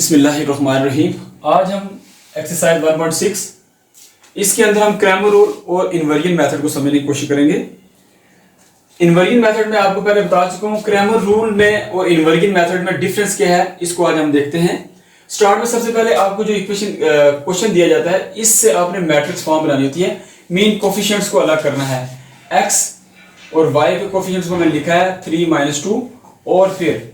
बिस्मिल्लाहिर्रहमानिर्रहीम। आज हम एक्सरसाइज 1.6 इसके अंदर हम क्रैमर रूल और इन्वर्जन मेथड को समझने की कोशिश करेंगे। इन्वर्जन मेथड में आपको पहले बता चुका हूँ, क्रैमर रूल में और इन्वर्जन मेथड में डिफरेंस क्या है, इसको आज हम देखते हैं। स्टार्ट में सबसे पहले आपको जो इक्वेशन क्वेश्चन दिया जाता है, इससे आपने मैट्रिक्स फॉर्म बनानी होती है। मीन कोफिशिएंट्स को अलग करना है। एक्स और वाई के कोफिशिएंट्स को मैंने लिखा है 3 - 2, और फिर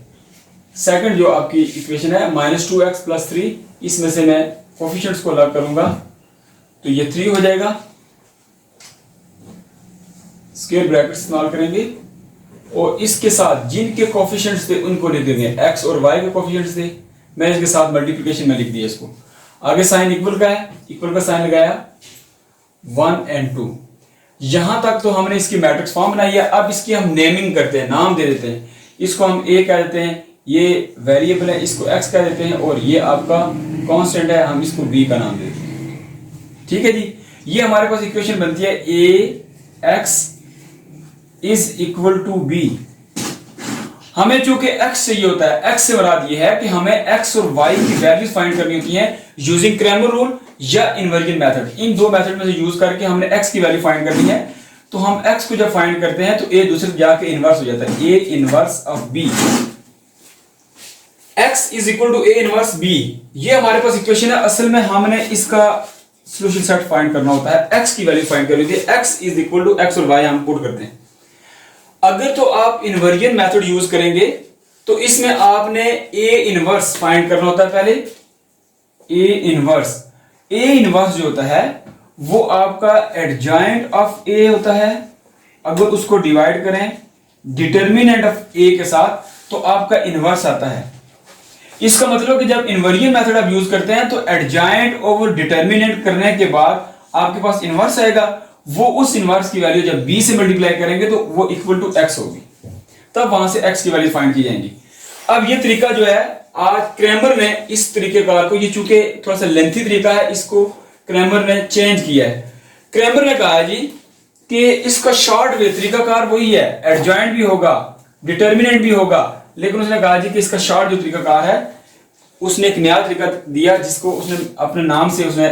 सेकंड जो आपकी इक्वेशन है -2x + 3, इसमें से मैं कोफिशिएंट्स को अलग करूंगा तो ये 3 हो जाएगा। स्क्वायर ब्रैकेट इस्तेमाल करेंगे और इसके साथ जिनके कोफिशिएंट्स थे उनको लिख देंगे। x और y के कोफिशिएंट्स थे, मैंने इसके साथ मल्टीप्लिकेशन में लिख दिया इसको। आगे साइन इक्वल का है, इक्वल का साइन लगाया 1 और 2। यहां तक तो हमने इसकी मैट्रिक्स फॉर्म बनाई है। अब इसकी हम नेमिंग करते हैं, नाम दे देते हैं। इसको हम a कह देते हैं, ये वेरिएबल है, इसको x कह देते हैं, और ये आपका कांस्टेंट है, हम इसको b का नाम देते हैं। ठीक है जी। ये हमारे पास इक्वेशन बनती है ax = b। हमें चूंकि x चाहिए होता है, x से मुराद ये है कि हमें x और y की वैल्यूज फाइंड करनी होती है यूजिंग क्रैमर रूल या इन्वर्जन मेथड। इन दो मेथड में से यूज करके हमने x की वैल्यू फाइंड करनी है। तो हम x को जब फाइंड करते हैं तो a दूसरे से जाके इनवर्स हो जाता है, a inverse of b। x = a inverse b, ये हमारे पास इक्वेशन है। असल में हमने इसका सॉल्यूशन सेट फाइंड करना होता है, x की वैल्यू फाइंड करनी होती है। x = x और y हम पुट करते हैं। अगर तो आप इन्वर्जन मेथड यूज करेंगे तो इसमें आपने a इनवर्स फाइंड करना होता है। पहले a इनवर्स जो होता है वो आपका एडजॉइंट ऑफ a होता है। अगर उसको डिवाइड करें डिटर्मिनेंट ऑफ a के साथ तो आपका इनवर्स आता है। इसका मतलब कि जब इन्वर्जन मेथड आप यूज करते हैं तो एडजॉइंट ओवर डिटर्मिनेंट करने के बाद आपके पास इनवर्स आएगा। वो उस इनवर्स की वैल्यू जब b से मल्टीप्लाई करेंगे तो वो इक्वल टू x होगी, तब वहां से x की वैल्यू फाइंड की जाएंगी। अब ये तरीका जो है, आज क्रैमर ने इस तरीकेकार को, ये चूंकि थोड़ा सा लेंथी तरीका है, इसको क्रैमर ने चेंज किया है। क्रैमर ने कहा जी कि इसका शॉर्ट वे तरीकाकार वही है, एडजॉइंट भी होगा, डिटर्मिनेंट भी होगा, लेकिन उसने कहा जी कि इसका शॉर्ट जो तरीकाकार है, उसने एक नया तरीका दिया जिसको उसने अपने नाम से उसने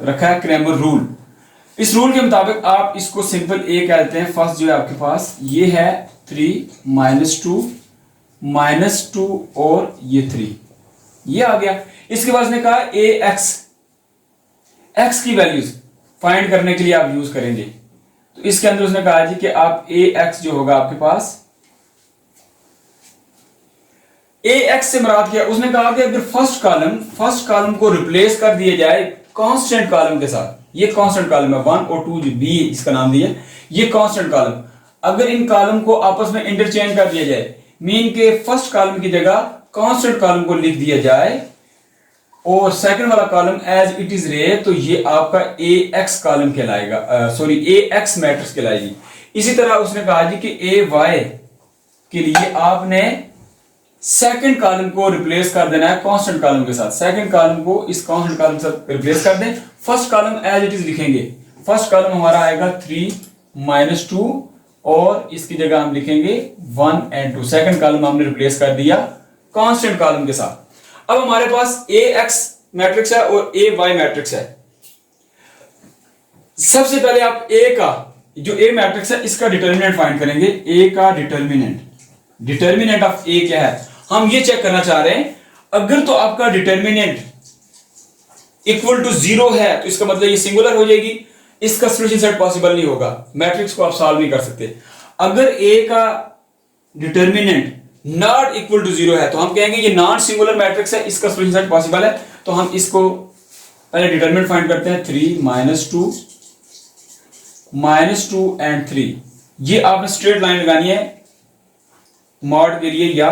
रखा है क्रैमर रूल। इस रूल के मुताबिक आप इसको सिंपल a कहते हैं। फर्स्ट जो है आपके पास ये है 3 - 2 और ये 3, ये आ गया। इसके बाद उसने कहा x की वैल्यूज फाइंड करने के लिए आप यूज करेंगे। तो इसके अंदर उसने कहा जी कि आप ax जो होगा आपके पास, ax से मुराद क्या, उसने कहा कि अगर फर्स्ट कॉलम को रिप्लेस कर दिया जाए कांस्टेंट कॉलम के साथ, ये कांस्टेंट कॉलम है 1 और 2 जो b इसका नाम दिया, ये कांस्टेंट कॉलम, अगर इन कॉलम को आपस में इंटरचेंज कर दिया जाए, मीन के फर्स्ट कॉलम की जगह कांस्टेंट कॉलम को लिख दिया जाए और सेकंड वाला कॉलम एज इट इज रहे, तो ये आपका ax कॉलम कहलाएगा, ax मैट्रिक्स कहलाएगी। इसी तरह उसने कहा जी कि ay के लिए आपने सेकंड कॉलम को रिप्लेस कर देना है कांस्टेंट कॉलम के साथ। सेकंड कॉलम को इस कांस्टेंट कॉलम के साथ रिप्लेस कर दें, first column as it is लिखेंगे। फर्स्ट कॉलम हमारा आएगा 3 - 2 और इसकी जगह हम लिखेंगे 1 और 2। सेकंड कॉलम हमने रिप्लेस कर दिया कांस्टेंट कॉलम के साथ। अब हमारे पास ax मैट्रिक्स है और ay मैट्रिक्स है। सबसे पहले आप a का जो a मैट्रिक्स है इसका डिटर्मिनेंट फाइंड करेंगे। a का डिटर्मिनेंट ऑफ a क्या है, हम ये चेक करना चाह रहे हैं। अगर तो आपका डिटर्मिनेंट इक्वल टू 0 है तो इसका मतलब ये सिंगुलर हो जाएगी, इसका सॉल्यूशन सेट पॉसिबल नहीं होगा, मैट्रिक्स को आप सॉल्व नहीं कर सकते। अगर a का डिटर्मिनेंट नॉट इक्वल टू 0 है तो हम कहेंगे ये नॉन सिंगुलर मैट्रिक्स है, इसका सॉल्यूशन सेट पॉसिबल है। तो हम इसको पहले डिटर्मिनेंट फाइंड करते हैं। 3 - 2 और 3, ये आपने स्ट्रेट लाइन लगानी है मॉड के लिए या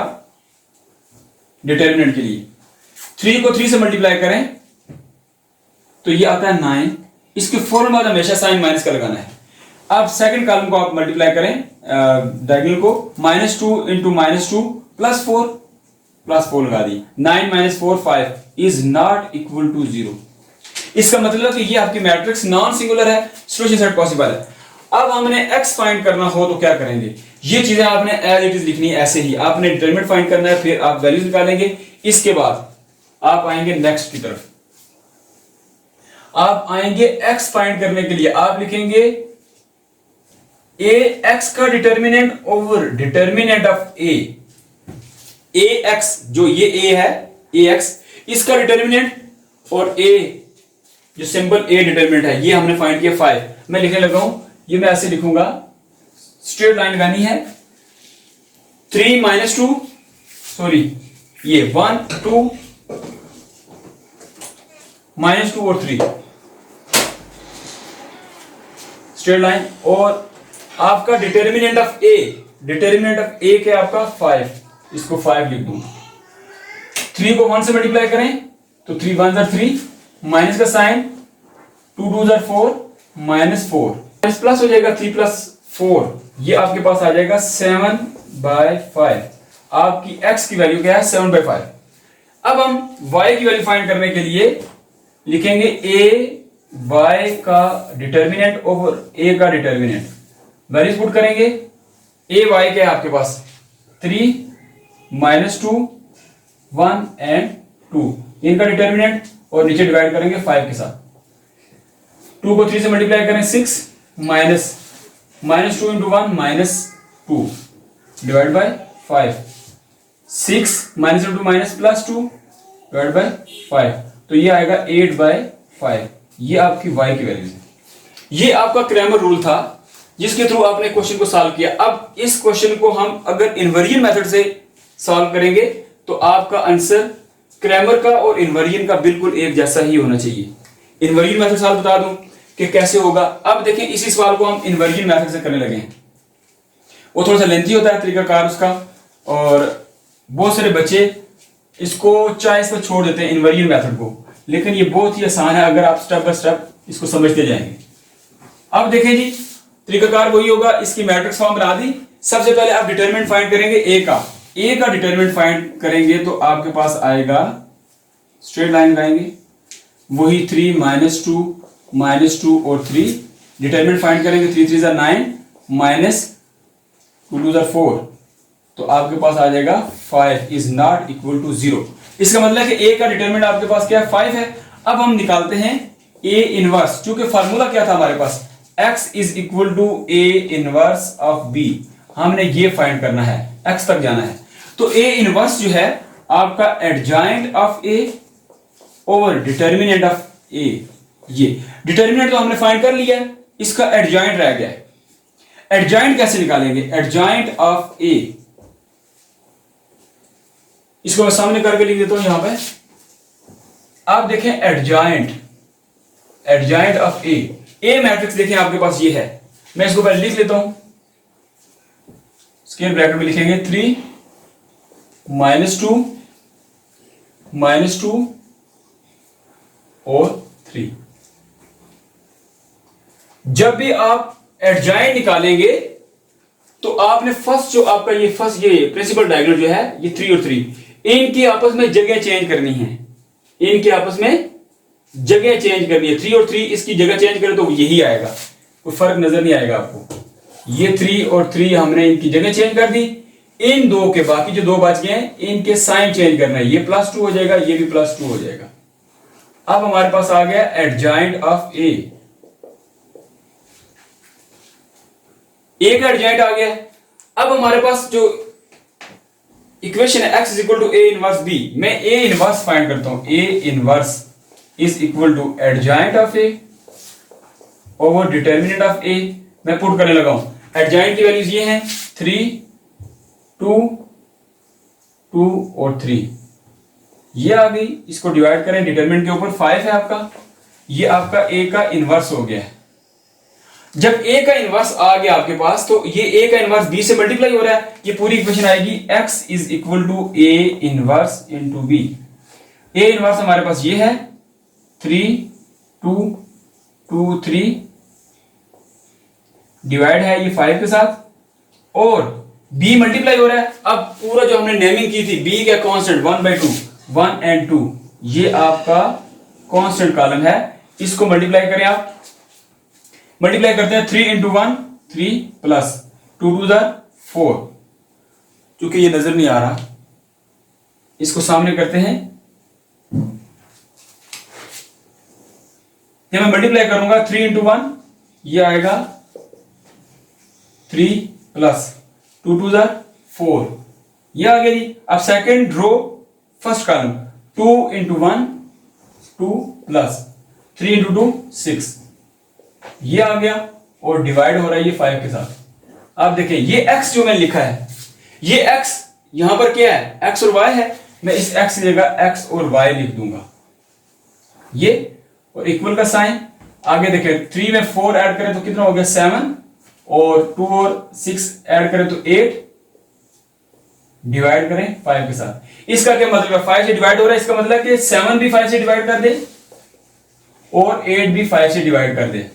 डिटर्मिनेंट के लिए। 3 को 3 से मल्टीप्लाई करें तो ये आता है 9। इसके फौरन बाद हमेशा साइन माइनस का लगाना है। अब सेकंड कॉलम को आप मल्टीप्लाई करें डायगोनल को, -2 × -2 +4 लगा दी। 9 - 4 5 इज नॉट इक्वल टू 0। इसका मतलब कि ये आपकी मैट्रिक्स नॉन सिंगुलर है, सॉल्यूशन सेट पॉसिबल है। अब हमने x फाइंड करना हो तो क्या करेंगे, ये चीजें आपने एज इट इज लिखनी है। ऐसे ही आपने डिटरमिनेंट फाइंड करना है, फिर आप वैल्यूज निकालेंगे। इसके बाद आप आएंगे नेक्स्ट की तरफ, आप आएंगे x फाइंड करने के लिए। आप लिखेंगे ए एक्स का determinant over determinant of A x, जो ये ए है ए एक्स, इसका डिटर्मिनेंट और ए जो सिंपल ए डिटर्मिनेंट है ये हमने फाइंड किया 5। मैं लिखने लगा हूं, ये मैं ऐसे लिखूंगा, स्ट्रेट लाइन लगानी है। 3 - 2 सॉरी ये 1 2 -2 और 3 स्ट्रेट लाइन। और आपका डिटर्मिनेंट ऑफ ए क्या आपका 5, इसको 5 लिख दूं। 3 को 1 से मल्टीप्लाई करें तो 3 × 1 = 3, माइनस का साइन 2 × 2 = 4, -4 प्लस हो जाएगा 3 + 4, ये आपके पास आ जाएगा 7/5। आपकी x की वैल्यू क्या है 7/5। अब हम y की वैल्यू फाइंड करने के लिए लिखेंगे a y का डिटर्मिनेंट ओवर a का डिटर्मिनेंट, वैल्यूज पुट करेंगे। a y क्या है आपके पास 3 -2 1 एंड 2, इनका डिटर्मिनेंट, और नीचे डिवाइड करेंगे 5 के साथ। 2 को 3 से मल्टीप्लाई करें 6 minus -2 × 1 -2 divide by 5, 6 -2 +2 divide by 5, तो ये आएगा 8/5। ये आपकी y की वैल्यू है। ये आपका क्रैमर रूल था जिसके थ्रू आपने क्वेश्चन को सॉल्व किया। अब इस क्वेश्चन को हम अगर इनवेरिएंट मेथड से सॉल्व करेंगे तो आपका आंसर क्रैमर का और इनवेरिएंट का बिल्कुल एक जैसा ही होना चाहिए। इनवेरिएंट मेथड सॉल्व बता दूं कि कैसे होगा। अब देखें इसी सवाल को हम इनवेरिएंट मेथड से करने लगे हैं, वो थोड़ा सा लेंथी होता है तरीकाकार उसका, और बहुत सारे बच्चे इसको चॉइस पर छोड़ देते हैं इनवेरिएंट मेथड को, लेकिन ये बहुत ही आसान है अगर आप स्टेप बाय स्टेप इसको समझते जाएंगे। अब देखें जी, तरीकाकार वही होगा, इसकी मैट्रिक्स फॉर्म बना दी। सबसे पहले आप डिटरमिनेंट फाइंड करेंगे ए का डिटरमिनेंट फाइंड करेंगे तो आपके पास आएगा, स्ट्रेट लाइन लगाएंगे, वही 3 -2 और 3, डिटरमिनेंट फाइंड करेंगे। 3 × 3 = 9 -2 × 2 = 4, तो आपके पास आ जाएगा 5 इज नॉट इक्वल टू 0। इसका मतलब है कि ए का डिटरमिनेंट आपके पास क्या है 5 है। अब हम निकालते हैं ए इनवर्स, चूंकि फार्मूला क्या था हमारे पास x is equal to A inverse of b, हमने ये फाइंड करना है, x तक जाना है। तो ए इनवर्स जो है आपका adjoint of A over determinant of A, ये डिटर्मिनेंट तो हमने फाइंड कर लिया है, इसका एडजॉइंट रह गया है। एडजॉइंट कैसे निकालेंगे, एडजॉइंट ऑफ ए, इसको मैं सामने करके लिख देता हूं यहां पे। आप देखें एडजॉइंट ऑफ ए मैट्रिक्स देखें आपके पास ये है, मैं इसको पहले लिख लेता हूं, स्क्वायर ब्रैकेट में लिखेंगे 3 -2 और 3। जब भी आप एडजॉइंट निकालेंगे तो आपने फर्स्ट जो आपका ये प्रिंसिपल डायगोनल जो है ये 3 और 3, इनकी आपस में जगह चेंज करनी है, इनकी आपस में जगह चेंज करनी है। 3 और 3 इसकी जगह चेंज करें तो यही आएगा, कोई फर्क नजर नहीं आएगा आपको। ये 3 और 3 हमने इनकी जगह चेंज कर दी, इन दो के बाकी जो 2 बच गए हैं इनके साइन चेंज करना है, ये +2 हो जाएगा, ये भी +2 हो जाएगा। अब हमारे पास आ गया एडजॉइंट ऑफ ए का एडजॉइंट आ गया। अब हमारे पास जो इक्वेशन है x is equal to A inverse b, मैं ए इनवर्स फाइंड करता हूं। A inverse is equal to adjoint of A over determinant of A, मैं पुट करने लगा हूं। एडजॉइंट की वैल्यूज ये हैं 3 2 2 और 3, ये आ गई। इसको डिवाइड करें, डिटरमिनेंट के ऊपर 5 है आपका, ये आपका ए का इनवर्स हो गया है। जब ए का इनवर्स आ गया आपके पास तो ये ए का इनवर्स बी से मल्टीप्लाई हो रहा है, ये पूरी इक्वेशन आएगी x is equal to A inverse into B. A inverse हमारे पास ये है 3 2 2 3, डिवाइड है ये 5 के साथ, और b मल्टीप्लाई हो रहा है। अब पूरा जो हमने नेमिंग की थी b का कांस्टेंट 1/2 1 एंड 2, ये आपका कांस्टेंट कॉलम है, इसको मल्टीप्लाई करें। आप मल्टीप्लाई करते हैं 3 × 1 3 प्लस 2 × 2 = 4, क्योंकि ये नजर नहीं आ रहा, इसको सामने करते हैं जब मैं मल्टीप्लाई करूंगा 3 इंटू 1 ये आएगा 3 प्लस 2 2 4 ये आ गया जी। अब second row first column 2 into 1 2 plus 3 into 2 6 ये आ गया और डिवाइड हो रहा है ये 5 के साथ। आप देखें ये x जो मैंने लिखा है ये x यहां पर क्या है x और y है, मैं इस x की जगह x और y लिख दूंगा ये, और इक्वल का साइन। आगे देखें 3 में 4 ऐड करें तो कितना हो गया 7 और 2 और 6 ऐड करें तो 8 डिवाइड करें 5 के साथ। इसका क्या मतलब है 5 से डिवाइड हो रहा है, इसका मतलब कि 7 भी 5 से डिवाइड कर दे और 8 भी 5 से डिवाइड कर दे।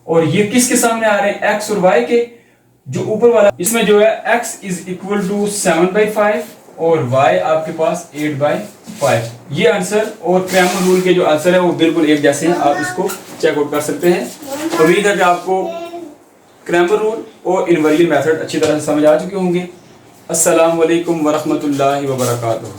और ये किसके सामने आ रहे हैं x और y के, जो ऊपर वाला इसमें जो है x इज इक्वल टू 7/5 और y आपके पास 8/5। ये आंसर और क्रैमर रूल के जो आंसर है वो बिल्कुल एक जैसे हैं, आप इसको चेकआउट कर सकते हैं। उम्मीद है कि आपको क्रैमर रूल और इनवर्जन मेथड अच्छी तरह से समझ आ चुके होंगे। अस्सलाम वालेकुम वरहमतुल्लाहि वबरकातुहू।